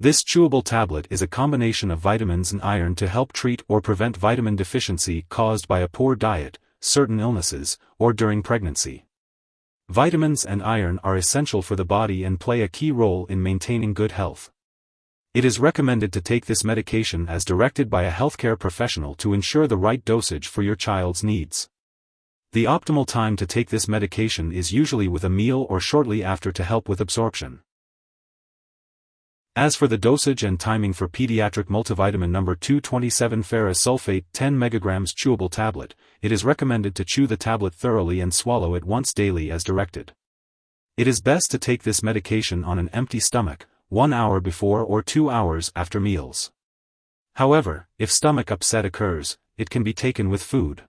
This chewable tablet is a combination of vitamins and iron to help treat or prevent vitamin deficiency caused by a poor diet, certain illnesses, or during pregnancy. Vitamins and iron are essential for the body and play a key role in maintaining good health. It is recommended to take this medication as directed by a healthcare professional to ensure the right dosage for your child's needs. The optimal time to take this medication is usually with a meal or shortly after to help with absorption. As for the dosage and timing for Pediatric Multivitamin No.227-Ferrous Sulfate 10 mg chewable tablet, it is recommended to chew the tablet thoroughly and swallow it once daily as directed. It is best to take this medication on an empty stomach, 1 hour before or 2 hours after meals. However, if stomach upset occurs, it can be taken with food.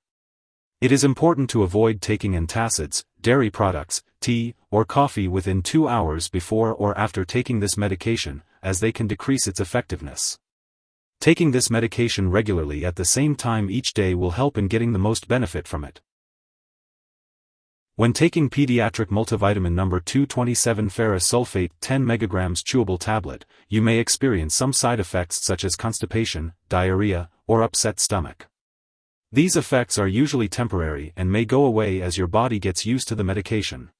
It is important to avoid taking antacids, dairy products, tea, or coffee within 2 hours before or after taking this medication, as they can decrease its effectiveness. Taking this medication regularly at the same time each day will help in getting the most benefit from it. When taking Pediatric Multivitamin No.227-Ferrous Sulfate 10 mg chewable tablet, you may experience some side effects such as constipation, diarrhea, or upset stomach. These effects are usually temporary and may go away as your body gets used to the medication.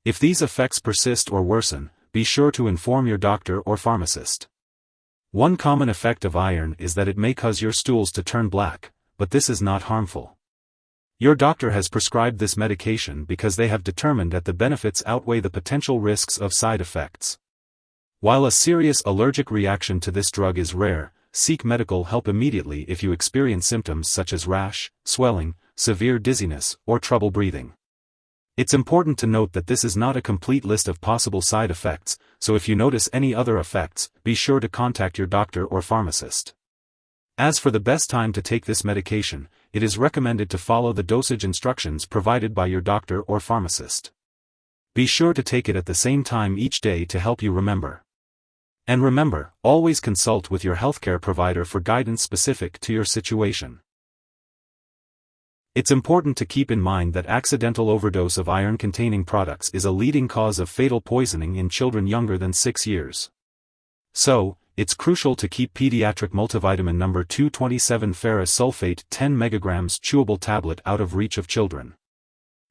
If these effects persist or worsen, be sure to inform your doctor or pharmacist. One common effect of iron is that it may cause your stools to turn black, but this is not harmful. Your doctor has prescribed this medication because they have determined that the benefits outweigh the potential risks of side effects. While a serious allergic reaction to this drug is rare, seek medical help immediately if you experience symptoms such as rash, swelling, severe dizziness, or trouble breathing. It's important to note that this is not a complete list of possible side effects, so if you notice any other effects, be sure to contact your doctor or pharmacist. As for the best time to take this medication, it is recommended to follow the dosage instructions provided by your doctor or pharmacist. Be sure to take it at the same time each day to help you remember. And remember, always consult with your healthcare provider for guidance specific to your situation. It's important to keep in mind that accidental overdose of iron-containing products is a leading cause of fatal poisoning in children younger than 6 years. So, it's crucial to keep Pediatric Multivitamin No.227-Ferrous Sulfate 10 mg chewable tablet out of reach of children.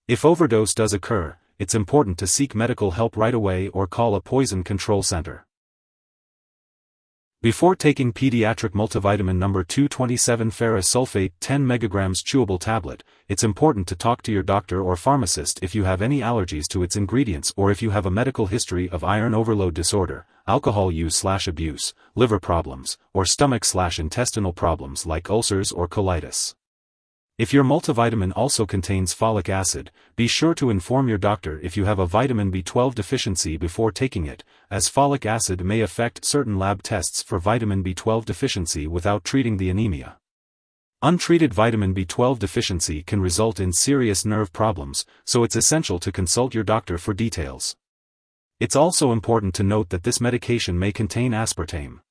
If overdose does occur, it's important to seek medical help right away or call a poison control center. Before taking Pediatric Multivitamin No.227-Ferrous Sulfate 10 mg chewable tablet, it's important to talk to your doctor or pharmacist if you have any allergies to its ingredients or if you have a medical history of iron overload disorder, alcohol use/abuse, liver problems, or stomach/intestinal problems like ulcers or colitis. If your multivitamin also contains folic acid, be sure to inform your doctor if you have a vitamin B12 deficiency before taking it, as folic acid may affect certain lab tests for vitamin B12 deficiency without treating the anemia. Untreated vitamin B12 deficiency can result in serious nerve problems, so it's essential to consult your doctor for details. It's also important to note that this medication may contain aspartame.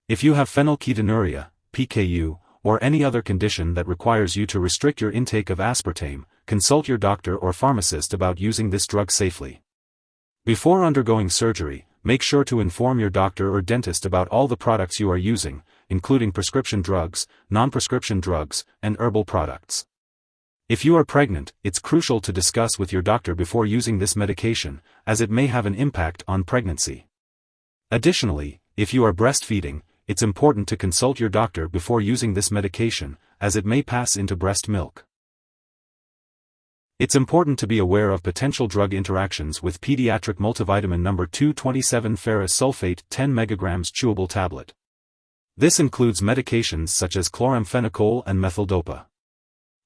If you have phenylketonuria, PKU, or any other condition that requires you to restrict your intake of aspartame, consult your doctor or pharmacist about using this drug safely. Before undergoing surgery, make sure to inform your doctor or dentist about all the products you are using, including prescription drugs, non-prescription drugs, and herbal products. If you are pregnant, it's crucial to discuss with your doctor before using this medication, as it may have an impact on pregnancy. Additionally, if you are breastfeeding, it's important to consult your doctor before using this medication, as it may pass into breast milk. It's important to be aware of potential drug interactions with Pediatric Multivitamin No.227-Ferrous Sulfate 10 mg chewable tablet. This includes medications such as chloramphenicol and methyldopa.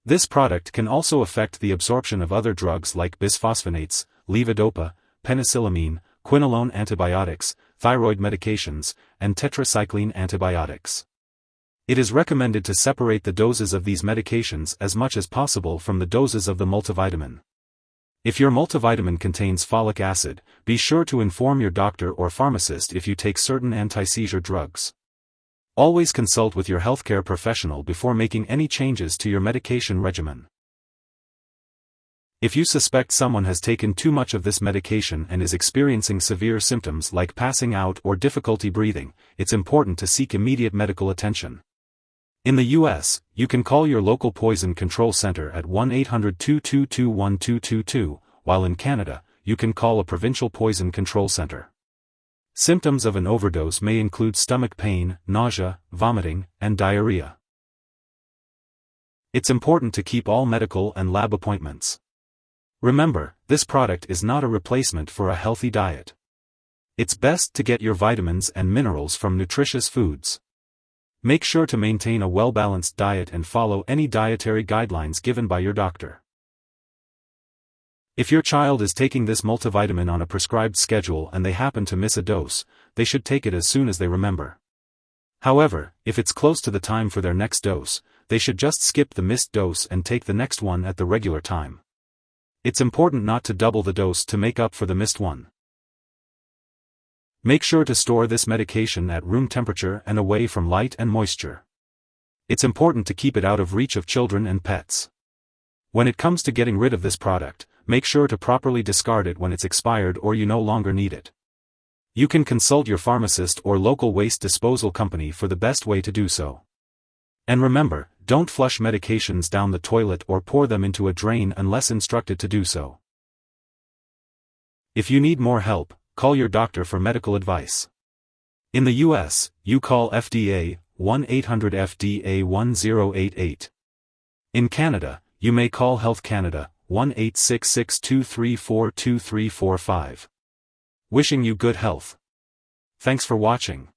This product can also affect the absorption of other drugs like bisphosphonates, levodopa, penicillamine, quinolone antibiotics, thyroid medications, and tetracycline antibiotics. It is recommended to separate the doses of these medications as much as possible from the doses of the multivitamin. If your multivitamin contains folic acid, be sure to inform your doctor or pharmacist if you take certain anti-seizure drugs. Always consult with your healthcare professional before making any changes to your medication regimen. If you suspect someone has taken too much of this medication and is experiencing severe symptoms like passing out or difficulty breathing, it's important to seek immediate medical attention. In the U.S., you can call your local poison control center at 1-800-222-1222, while in Canada, you can call a provincial poison control center. Symptoms of an overdose may include stomach pain, nausea, vomiting, and diarrhea. It's important to keep all medical and lab appointments. Remember, this product is not a replacement for a healthy diet. It's best to get your vitamins and minerals from nutritious foods. Make sure to maintain a well-balanced diet and follow any dietary guidelines given by your doctor. If your child is taking this multivitamin on a prescribed schedule and they happen to miss a dose, they should take it as soon as they remember. However, if it's close to the time for their next dose, they should just skip the missed dose and take the next one at the regular time. It's important not to double the dose to make up for the missed one. Make sure to store this medication at room temperature and away from light and moisture. It's important to keep it out of reach of children and pets. When it comes to getting rid of this product, make sure to properly discard it when it's expired or you no longer need it. You can consult your pharmacist or local waste disposal company for the best way to do so. And remember, don't flush medications down the toilet or pour them into a drain unless instructed to do so. If you need more help, call your doctor for medical advice. In the U.S., you call FDA, 1-800-FDA-1088. In Canada, you may call Health Canada, 1-866-234-2345. Wishing you good health. Thanks for watching.